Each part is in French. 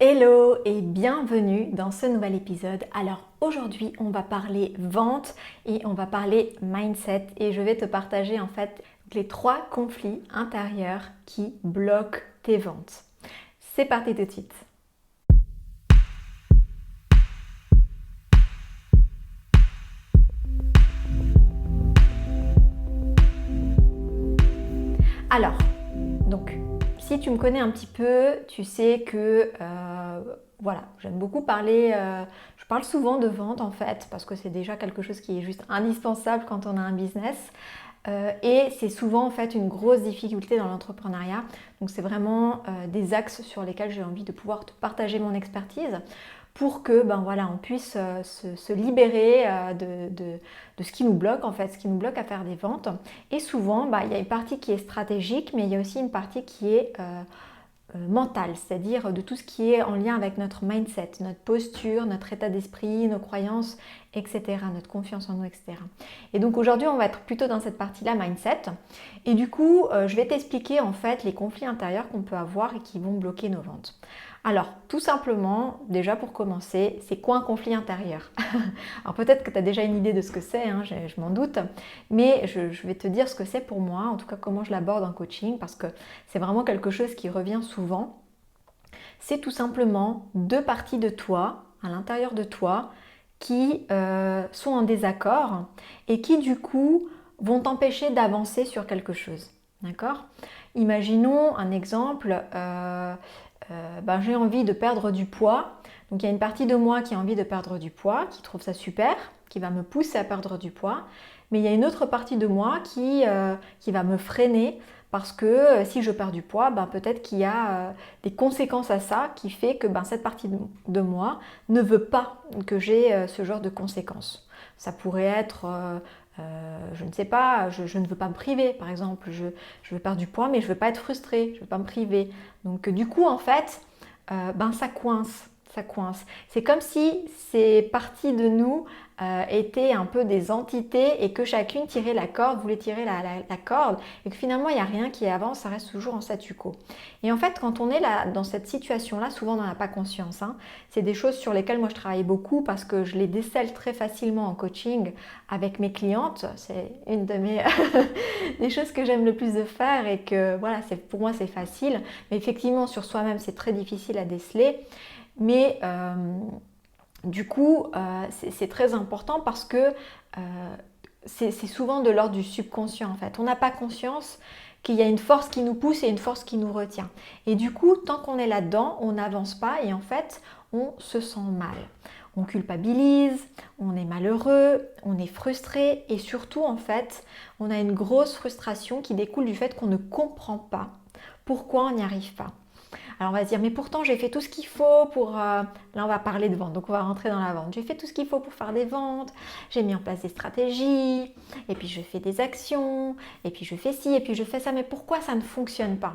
Hello et bienvenue dans ce nouvel épisode. Alors aujourd'hui on va parler vente et on va parler mindset et je vais te partager en fait les 3 conflits intérieurs qui bloquent tes ventes. C'est parti tout de suite. Alors, donc, si tu me connais un petit peu, tu sais que voilà, j'aime beaucoup parler, je parle souvent de vente en fait, parce que c'est déjà quelque chose qui est juste indispensable quand on a un business. Et c'est souvent en fait une grosse difficulté dans l'entrepreneuriat. Donc c'est vraiment des axes sur lesquels j'ai envie de pouvoir te partager mon expertise pour que voilà, on puisse se libérer de ce qui nous bloque en fait, ce qui nous bloque à faire des ventes. Et souvent, il y a une partie qui est stratégique, mais il y a aussi une partie qui est mentale, c'est-à-dire de tout ce qui est en lien avec notre mindset, notre posture, notre état d'esprit, nos croyances, etc., notre confiance en nous, etc. Et donc aujourd'hui, on va être plutôt dans cette partie-là, mindset. Et du coup, je vais t'expliquer en fait les conflits intérieurs qu'on peut avoir et qui vont bloquer nos ventes. Alors, tout simplement, déjà pour commencer, c'est quoi un conflit intérieur? Alors peut-être que tu as déjà une idée de ce que c'est, hein, je m'en doute, mais je vais te dire ce que c'est pour moi, en tout cas comment je l'aborde en coaching, parce que c'est vraiment quelque chose qui revient souvent. C'est tout simplement 2 parties de toi, à l'intérieur de toi, qui sont en désaccord et qui du coup vont t'empêcher d'avancer sur quelque chose. D'accord? Imaginons un exemple, j'ai envie de perdre du poids. Donc il y a une partie de moi qui a envie de perdre du poids, qui trouve ça super, qui va me pousser à perdre du poids. Mais il y a une autre partie de moi qui va me freiner parce que si je perds du poids, peut-être qu'il y a des conséquences à ça qui fait que cette partie de moi ne veut pas que j'ai ce genre de conséquences. Ça pourrait être, je ne sais pas, je ne veux pas me priver par exemple, je veux perdre du poids mais je ne veux pas être frustrée, je ne veux pas me priver. Donc du coup en fait, ça coince. Ça coince. C'est comme si ces parties de nous étaient un peu des entités et que chacune tirait la corde, voulait tirer la corde et que finalement il n'y a rien qui avance, ça reste toujours en statu quo. Et en fait, quand on est là, dans cette situation-là, souvent on n'en a pas conscience. Hein. C'est des choses sur lesquelles moi je travaille beaucoup parce que je les décèle très facilement en coaching avec mes clientes. C'est une de mes des choses que j'aime le plus de faire et que voilà, pour moi c'est facile. Mais effectivement, sur soi-même, c'est très difficile à déceler. Mais du coup, c'est très important parce que c'est souvent de l'ordre du subconscient en fait. On n'a pas conscience qu'il y a une force qui nous pousse et une force qui nous retient. Et du coup, tant qu'on est là-dedans, on n'avance pas et en fait, on se sent mal. On culpabilise, on est malheureux, on est frustré et surtout en fait, on a une grosse frustration qui découle du fait qu'on ne comprend pas pourquoi on n'y arrive pas. Alors on va se dire, mais pourtant j'ai fait tout ce qu'il faut pour... Là on va parler de vente, donc on va rentrer dans la vente. J'ai fait tout ce qu'il faut pour faire des ventes, j'ai mis en place des stratégies, et puis je fais des actions, et puis je fais ci, et puis je fais ça, mais pourquoi ça ne fonctionne pas?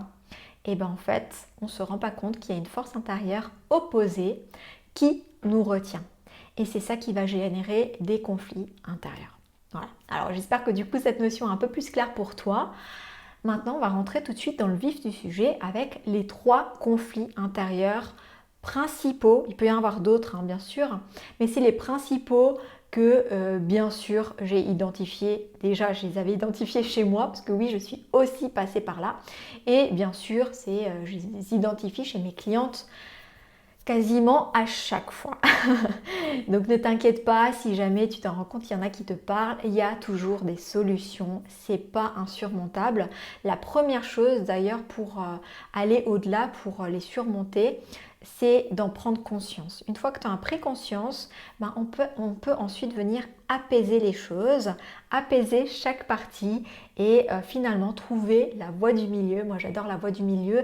Et bien en fait, on ne se rend pas compte qu'il y a une force intérieure opposée qui nous retient. Et c'est ça qui va générer des conflits intérieurs. Voilà. Alors j'espère que du coup cette notion est un peu plus claire pour toi. Maintenant, on va rentrer tout de suite dans le vif du sujet avec les 3 conflits intérieurs principaux. Il peut y en avoir d'autres, hein, bien sûr, mais c'est les principaux que, bien sûr, j'ai identifiés. Déjà, je les avais identifiés chez moi, parce que oui, je suis aussi passée par là. Et bien sûr, je les identifie chez mes clientes quasiment à chaque fois. Donc ne t'inquiète pas, si jamais tu t'en rends compte, il y en a qui te parlent, il y a toujours des solutions, c'est pas insurmontable. La première chose d'ailleurs pour aller au-delà, pour les surmonter, c'est d'en prendre conscience. Une fois que tu en as pris conscience, on peut ensuite venir apaiser les choses, apaiser chaque partie et finalement trouver la voie du milieu. Moi j'adore la voie du milieu,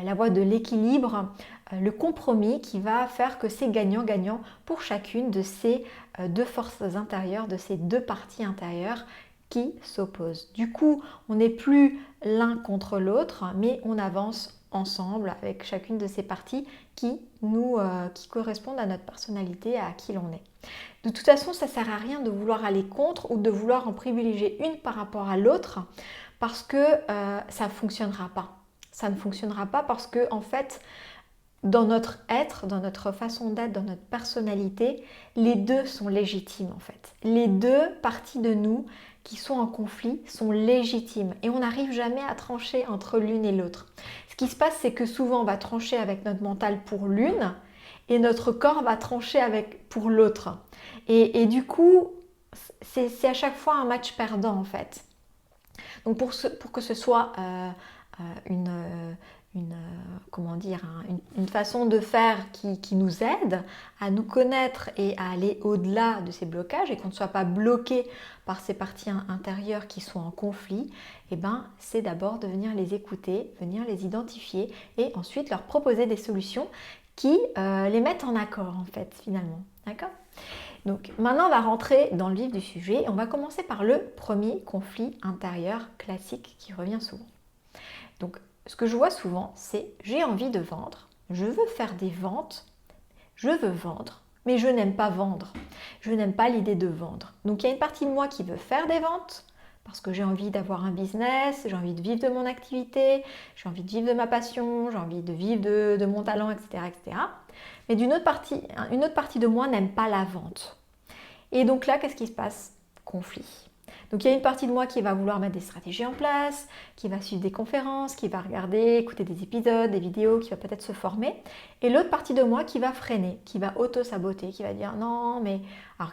la voie de l'équilibre, le compromis qui va faire que c'est gagnant-gagnant pour chacune de ces 2 forces intérieures, de ces 2 parties intérieures qui s'opposent. Du coup, on n'est plus l'un contre l'autre, mais on avance ensemble avec chacune de ces parties qui correspondent à notre personnalité, à qui l'on est. De toute façon, ça ne sert à rien de vouloir aller contre ou de vouloir en privilégier une par rapport à l'autre parce que ça ne fonctionnera pas. Ça ne fonctionnera pas parce que en fait, dans notre être, dans notre façon d'être, dans notre personnalité, les deux sont légitimes en fait. Les deux parties de nous qui sont en conflit sont légitimes et on n'arrive jamais à trancher entre l'une et l'autre. Ce qui se passe, c'est que souvent on va trancher avec notre mental pour l'une et notre corps va trancher pour l'autre. Et du coup, c'est à chaque fois un match perdant en fait. Donc pour que ce soit une façon de faire qui nous aide à nous connaître et à aller au-delà de ces blocages et qu'on ne soit pas bloqué par ces parties intérieures qui sont en conflit, c'est d'abord de venir les écouter, venir les identifier et ensuite leur proposer des solutions qui les mettent en accord en fait finalement. D'accord ? Donc maintenant on va rentrer dans le vif du sujet et on va commencer par le premier conflit intérieur classique qui revient souvent. Donc ce que je vois souvent, c'est j'ai envie de vendre, je veux faire des ventes, je veux vendre, mais je n'aime pas vendre. Je n'aime pas l'idée de vendre. Donc il y a une partie de moi qui veut faire des ventes parce que j'ai envie d'avoir un business, j'ai envie de vivre de mon activité, j'ai envie de vivre de ma passion, j'ai envie de vivre de mon talent, etc., etc. Mais une autre partie de moi n'aime pas la vente. Et donc là, qu'est-ce qui se passe ? Conflit. Donc il y a une partie de moi qui va vouloir mettre des stratégies en place, qui va suivre des conférences, qui va regarder, écouter des épisodes, des vidéos, qui va peut-être se former. Et l'autre partie de moi qui va freiner, qui va auto-saboter, qui va dire non, mais... Alors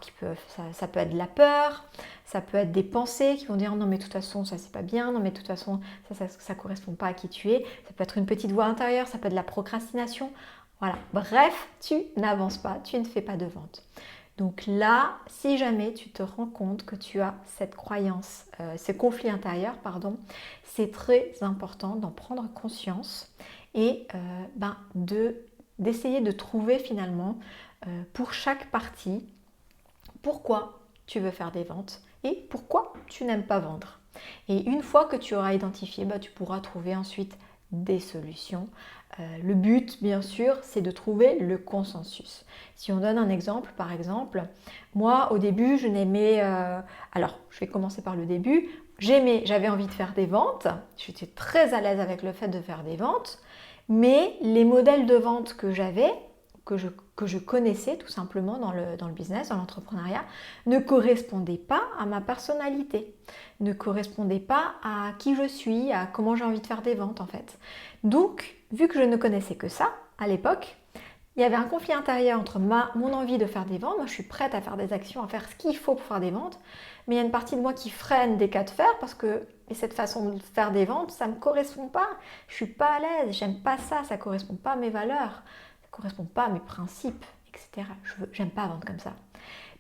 ça peut être de la peur, ça peut être des pensées qui vont dire non mais de toute façon ça c'est pas bien, non mais de toute façon ça correspond pas à qui tu es. Ça peut être une petite voix intérieure, ça peut être de la procrastination. Voilà, bref, tu n'avances pas, tu ne fais pas de vente. Donc là, si jamais tu te rends compte que tu as cette croyance, ce conflit intérieur, c'est très important d'en prendre conscience et d'essayer de trouver finalement pour chaque partie pourquoi tu veux faire des ventes et pourquoi tu n'aimes pas vendre. Et une fois que tu auras identifié, tu pourras trouver ensuite des solutions. Le but, bien sûr, c'est de trouver le consensus. Si on donne un exemple, par exemple, moi, au début, je n'aimais... alors, je vais commencer par le début. J'avais envie de faire des ventes. J'étais très à l'aise avec le fait de faire des ventes. Mais les modèles de vente que j'avais, que je connaissais tout simplement dans le business, dans l'entrepreneuriat, ne correspondaient pas à ma personnalité, ne correspondaient pas à qui je suis, à comment j'ai envie de faire des ventes en fait. Donc, vu que je ne connaissais que ça à l'époque, il y avait un conflit intérieur entre mon envie de faire des ventes, moi je suis prête à faire des actions, à faire ce qu'il faut pour faire des ventes, mais il y a une partie de moi qui freine des cas de fer parce que cette façon de faire des ventes, ça ne me correspond pas, je suis pas à l'aise, j'aime pas ça, ça ne correspond pas à mes valeurs, ça ne correspond pas à mes principes, etc. J'aime pas vendre comme ça.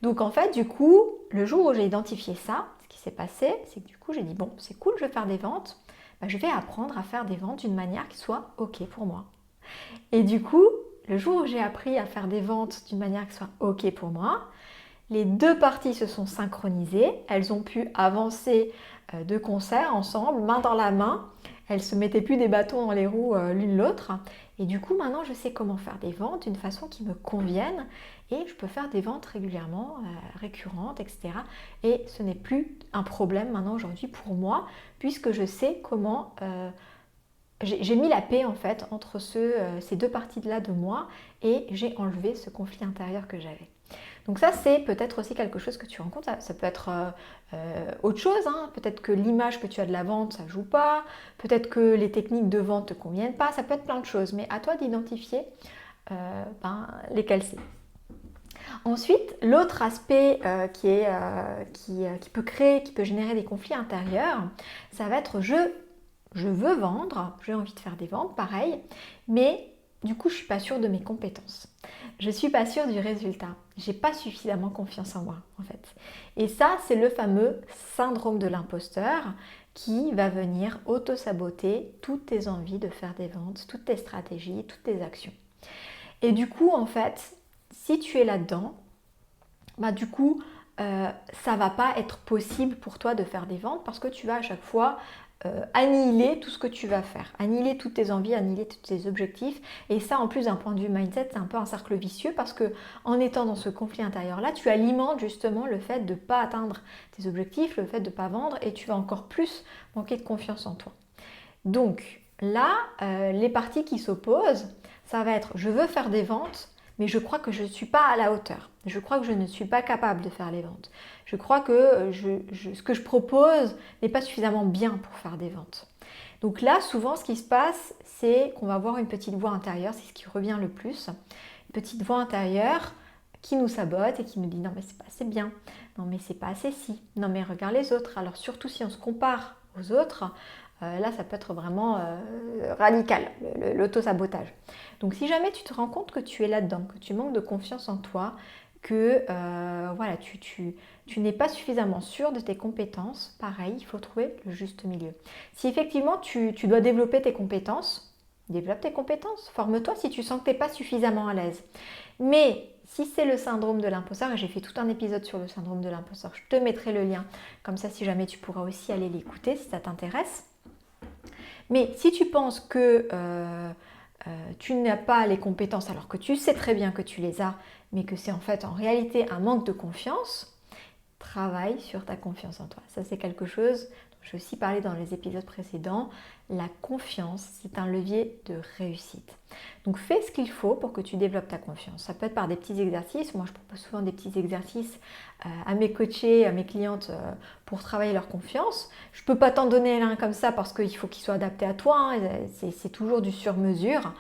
Donc en fait, du coup, le jour où j'ai identifié ça, ce qui s'est passé, c'est que du coup j'ai dit bon, c'est cool, je vais faire des ventes, je vais apprendre à faire des ventes d'une manière qui soit ok pour moi. Et du coup, le jour où j'ai appris à faire des ventes d'une manière qui soit ok pour moi, les deux parties se sont synchronisées, elles ont pu avancer de concert ensemble, main dans la main, elles ne se mettaient plus des bâtons dans les roues l'une l'autre. Et du coup, maintenant, je sais comment faire des ventes d'une façon qui me convienne et je peux faire des ventes régulièrement, récurrentes, etc. Et ce n'est plus un problème maintenant aujourd'hui pour moi puisque je sais comment... j'ai mis la paix en fait entre ces deux parties-là de moi et j'ai enlevé ce conflit intérieur que j'avais. Donc ça, c'est peut-être aussi quelque chose que tu rencontres. Ça peut être autre chose. Peut-être que l'image que tu as de la vente, ça ne joue pas. Peut-être que les techniques de vente ne te conviennent pas. Ça peut être plein de choses. Mais à toi d'identifier lesquelles c'est. Ensuite, l'autre aspect qui peut générer des conflits intérieurs, ça va être je veux vendre, j'ai envie de faire des ventes, pareil, mais du coup, je ne suis pas sûre de mes compétences. Je ne suis pas sûre du résultat. Je n'ai pas suffisamment confiance en moi, en fait. Et ça, c'est le fameux syndrome de l'imposteur qui va venir auto-saboter toutes tes envies de faire des ventes, toutes tes stratégies, toutes tes actions. Et du coup, en fait, si tu es là-dedans, du coup, ça ne va pas être possible pour toi de faire des ventes parce que tu vas à chaque fois annihiler tout ce que tu vas faire, annihiler toutes tes envies, annihiler tous tes objectifs. Et ça, en plus d'un point de vue mindset, c'est un peu un cercle vicieux parce que en étant dans ce conflit intérieur-là, tu alimentes justement le fait de ne pas atteindre tes objectifs, le fait de ne pas vendre et tu vas encore plus manquer de confiance en toi. Donc là, les parties qui s'opposent, ça va être je veux faire des ventes, mais je crois que je ne suis pas à la hauteur. Je crois que je ne suis pas capable de faire les ventes. Je crois que ce que je propose n'est pas suffisamment bien pour faire des ventes. Donc là, souvent, ce qui se passe, c'est qu'on va avoir une petite voix intérieure, c'est ce qui revient le plus. Une petite voix intérieure qui nous sabote et qui nous dit non mais c'est pas assez bien, non mais c'est pas assez si, non mais regarde les autres. Alors surtout si on se compare aux autres, là ça peut être vraiment radical, l'auto-sabotage. Donc si jamais tu te rends compte que tu es là-dedans, que tu manques de confiance en toi, que voilà, tu n'es pas suffisamment sûr de tes compétences, pareil, il faut trouver le juste milieu. Si effectivement tu dois développer tes compétences, développe tes compétences, forme-toi si tu sens que tu n'es pas suffisamment à l'aise. Mais si c'est le syndrome de l'imposteur, et j'ai fait tout un épisode sur le syndrome de l'imposteur, je te mettrai le lien, comme ça si jamais tu pourras aussi aller l'écouter si ça t'intéresse. Mais si tu penses que tu n'as pas les compétences alors que tu sais très bien que tu les as, mais que c'est en fait en réalité un manque de confiance, travaille sur ta confiance en toi. Ça c'est quelque chose dont j'ai aussi parlé dans les épisodes précédents. La confiance, c'est un levier de réussite. Donc fais ce qu'il faut pour que tu développes ta confiance. Ça peut être par des petits exercices. Moi je propose souvent des petits exercices à mes coachés, à mes clientes pour travailler leur confiance. Je ne peux pas t'en donner l'un comme ça parce qu'il faut qu'il soit adapté à toi. C'est toujours du sur-mesure.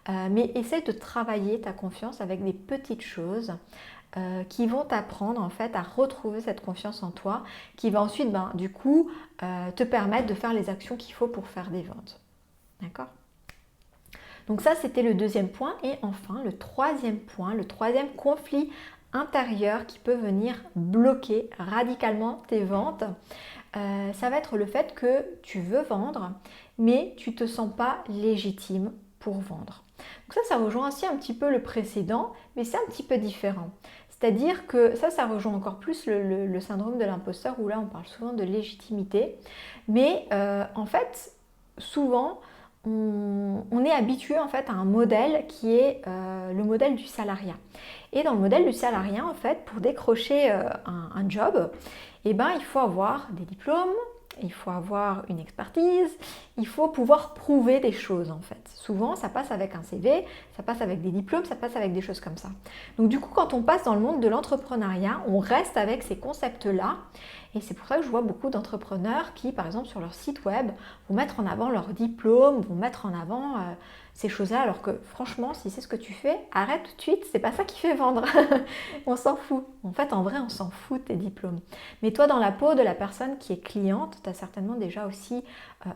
Mais essaie de travailler ta confiance avec des petites choses qui vont t'apprendre en fait à retrouver cette confiance en toi, qui va ensuite du coup te permettre de faire les actions qu'il faut pour faire des ventes. D'accord ? Donc ça c'était le deuxième point. Et enfin le troisième point, le troisième conflit intérieur qui peut venir bloquer radicalement tes ventes, ça va être le fait que tu veux vendre mais tu ne te sens pas légitime pour vendre. Donc ça rejoint aussi un petit peu le précédent, mais c'est un petit peu différent. C'est-à-dire que ça rejoint encore plus le syndrome de l'imposteur, où là on parle souvent de légitimité. Mais en fait, souvent, on est habitué en fait à un modèle qui est le modèle du salariat. Et dans le modèle du salariat, en fait, pour décrocher un job, il faut avoir des diplômes, il faut avoir une expertise, il faut pouvoir prouver des choses en fait. Souvent, ça passe avec un CV, ça passe avec des diplômes, ça passe avec des choses comme ça. Donc du coup, quand on passe dans le monde de l'entrepreneuriat, on reste avec ces concepts-là. Et c'est pour ça que je vois beaucoup d'entrepreneurs qui, par exemple, sur leur site web, vont mettre en avant leur diplôme, vont mettre en avant ces choses-là, alors que franchement, si c'est ce que tu fais, arrête tout de suite, c'est pas ça qui fait vendre. On s'en fout. En fait, en vrai, on s'en fout de tes diplômes. Mais toi, dans la peau de la personne qui est cliente, tu as certainement déjà aussi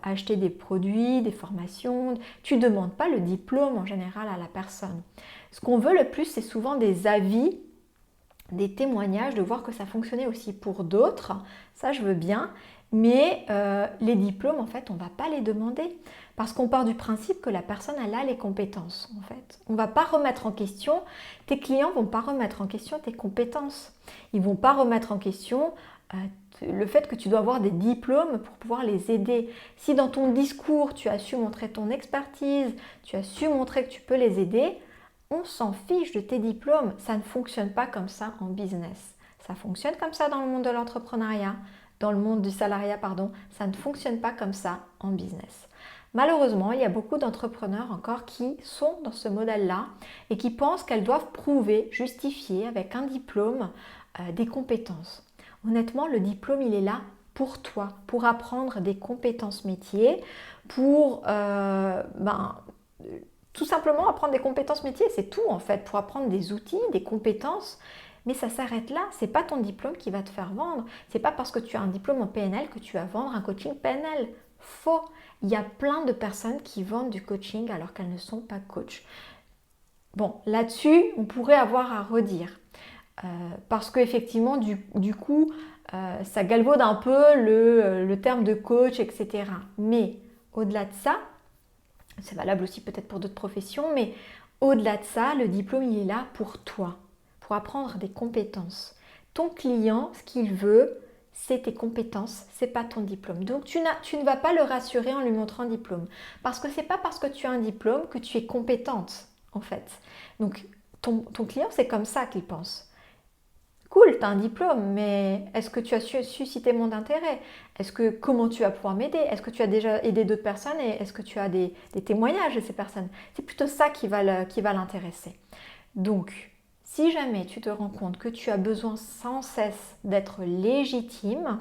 acheté des produits, des formations. Tu ne demandes pas le diplôme en général à la personne. Ce qu'on veut le plus, c'est souvent des avis, des témoignages, de voir que ça fonctionnait aussi pour d'autres. Ça, je veux bien. Mais les diplômes, en fait, on ne va pas les demander parce qu'on part du principe que la personne, elle a les compétences, en fait. On ne va pas remettre en question, tes clients ne vont pas remettre en question tes compétences. Ils ne vont pas remettre en question le fait que tu dois avoir des diplômes pour pouvoir les aider. Si dans ton discours, tu as su montrer ton expertise, tu as su montrer que tu peux les aider, on s'en fiche de tes diplômes. Ça ne fonctionne pas comme ça en business. Ça fonctionne comme ça dans le monde de l'entrepreneuriat. Dans le monde du salariat, ça ne fonctionne pas comme ça en business. Malheureusement, il y a beaucoup d'entrepreneurs encore qui sont dans ce modèle-là et qui pensent qu'elles doivent prouver, justifier avec un diplôme des compétences. Honnêtement, le diplôme, il est là pour toi, pour apprendre des compétences métiers, pour tout simplement apprendre des compétences métiers, c'est tout en fait, pour apprendre des outils, des compétences. Mais ça s'arrête là, c'est pas ton diplôme qui va te faire vendre. C'est pas parce que tu as un diplôme en PNL que tu vas vendre un coaching PNL. Faux. Il y a plein de personnes qui vendent du coaching alors qu'elles ne sont pas coach. Bon, là-dessus, on pourrait avoir à redire. Parce qu'effectivement, du coup, ça galvaude un peu le terme de coach, etc. Mais au-delà de ça, c'est valable aussi peut-être pour d'autres professions, mais au-delà de ça, le diplôme, il est là pour toi. Pour apprendre des compétences. Ton client, ce qu'il veut, c'est tes compétences, c'est pas ton diplôme. Donc tu ne vas pas le rassurer en lui montrant un diplôme. Parce que c'est pas parce que tu as un diplôme que tu es compétente, en fait. Donc ton client, c'est comme ça qu'il pense. Cool, tu as un diplôme, mais est-ce que tu as suscité mon intérêt? Comment tu vas pouvoir m'aider? Est-ce que tu as déjà aidé d'autres personnes et est-ce que tu as des témoignages de ces personnes? C'est plutôt ça qui va l'intéresser. Donc, si jamais tu te rends compte que tu as besoin sans cesse d'être légitime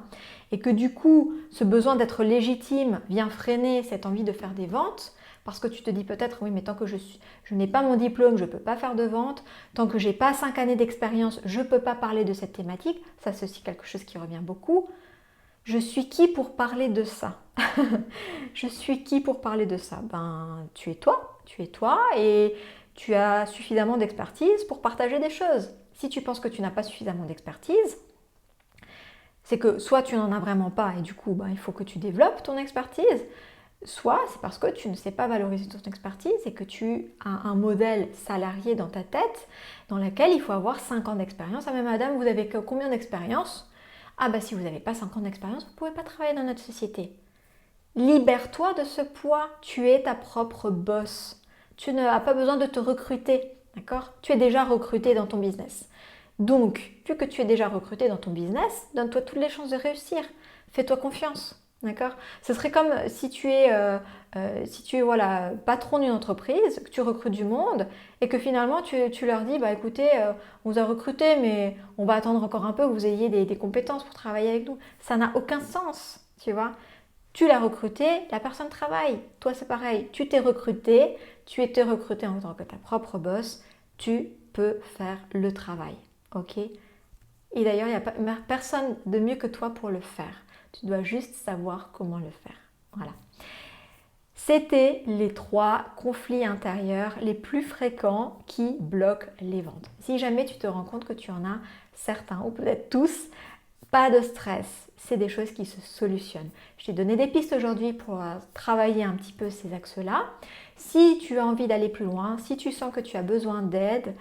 et que du coup, ce besoin d'être légitime vient freiner cette envie de faire des ventes, parce que tu te dis peut-être, oui, mais tant que je n'ai pas mon diplôme, je ne peux pas faire de vente. Tant que je n'ai pas 5 années d'expérience, je ne peux pas parler de cette thématique. Ça, c'est aussi quelque chose qui revient beaucoup. Je suis qui pour parler de ça? Je suis qui pour parler de ça? Ben, tu es toi et tu as suffisamment d'expertise pour partager des choses. Si tu penses que tu n'as pas suffisamment d'expertise, c'est que soit tu n'en as vraiment pas et du coup, ben, il faut que tu développes ton expertise, soit c'est parce que tu ne sais pas valoriser ton expertise et que tu as un modèle salarié dans ta tête dans lequel il faut avoir 5 ans d'expérience. Ah mais madame, vous avez combien d'expérience? Ah bah si vous n'avez pas 5 ans d'expérience, vous ne pouvez pas travailler dans notre société. Libère-toi de ce poids, tu es ta propre boss. Tu n'as pas besoin de te recruter, d'accord? Tu es déjà recruté dans ton business. Donc, vu que tu es déjà recruté dans ton business, donne-toi toutes les chances de réussir. Fais-toi confiance. D'accord? Ce serait comme si tu es, voilà, patron d'une entreprise, que tu recrutes du monde et que finalement tu leur dis bah écoutez, on vous a recruté mais on va attendre encore un peu que vous ayez des compétences pour travailler avec nous. Ça n'a aucun sens, tu vois. Tu l'as recruté, la personne travaille. Toi c'est pareil, tu t'es recruté, tu étais recruté en tant que ta propre boss, tu peux faire le travail. Ok? Et d'ailleurs, il n'y a personne de mieux que toi pour le faire. Tu dois juste savoir comment le faire. Voilà. C'était les 3 conflits intérieurs les plus fréquents qui bloquent les ventes. Si jamais tu te rends compte que tu en as certains, ou peut-être tous, pas de stress. C'est des choses qui se solutionnent. Je t'ai donné des pistes aujourd'hui pour travailler un petit peu ces axes-là. Si tu as envie d'aller plus loin, si tu sens que tu as besoin d'aide,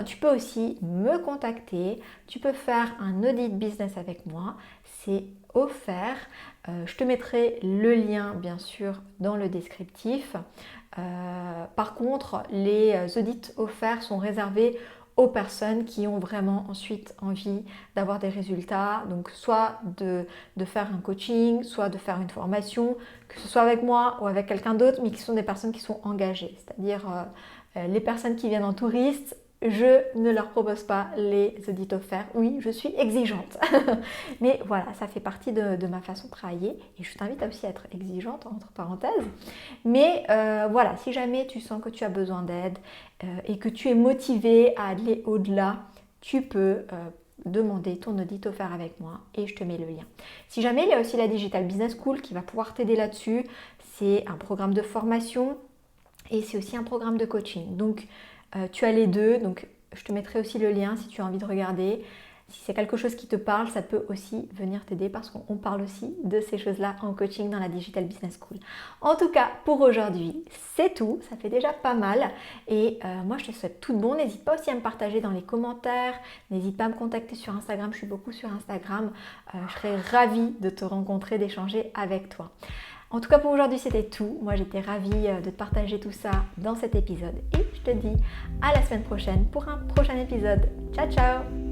tu peux aussi me contacter. Tu peux faire un audit business avec moi. C'est offert. Je te mettrai le lien bien sûr dans le descriptif. Par contre, les audits offerts sont réservés aux personnes qui ont vraiment ensuite envie d'avoir des résultats, donc soit de faire un coaching, soit de faire une formation, que ce soit avec moi ou avec quelqu'un d'autre, mais qui sont des personnes qui sont engagées, c'est-à-dire les personnes qui viennent en touriste. Je ne leur propose pas les audits offerts. Oui, je suis exigeante. Mais voilà, ça fait partie de ma façon de travailler. Et je t'invite aussi à être exigeante, entre parenthèses. Mais voilà, si jamais tu sens que tu as besoin d'aide et que tu es motivé à aller au-delà, tu peux demander ton audit offert avec moi et je te mets le lien. Si jamais, il y a aussi la Digital Business School qui va pouvoir t'aider là-dessus. C'est un programme de formation et c'est aussi un programme de coaching. Donc, tu as les deux, donc je te mettrai aussi le lien si tu as envie de regarder. Si c'est quelque chose qui te parle, ça peut aussi venir t'aider parce qu'on parle aussi de ces choses-là en coaching dans la Digital Business School. En tout cas, pour aujourd'hui, c'est tout. Ça fait déjà pas mal. Et moi, je te souhaite tout de bon. N'hésite pas aussi à me partager dans les commentaires. N'hésite pas à me contacter sur Instagram. Je suis beaucoup sur Instagram. Je serais ravie de te rencontrer, d'échanger avec toi. En tout cas pour aujourd'hui c'était tout. Moi j'étais ravie de te partager tout ça dans cet épisode et je te dis à la semaine prochaine pour un prochain épisode. Ciao ciao!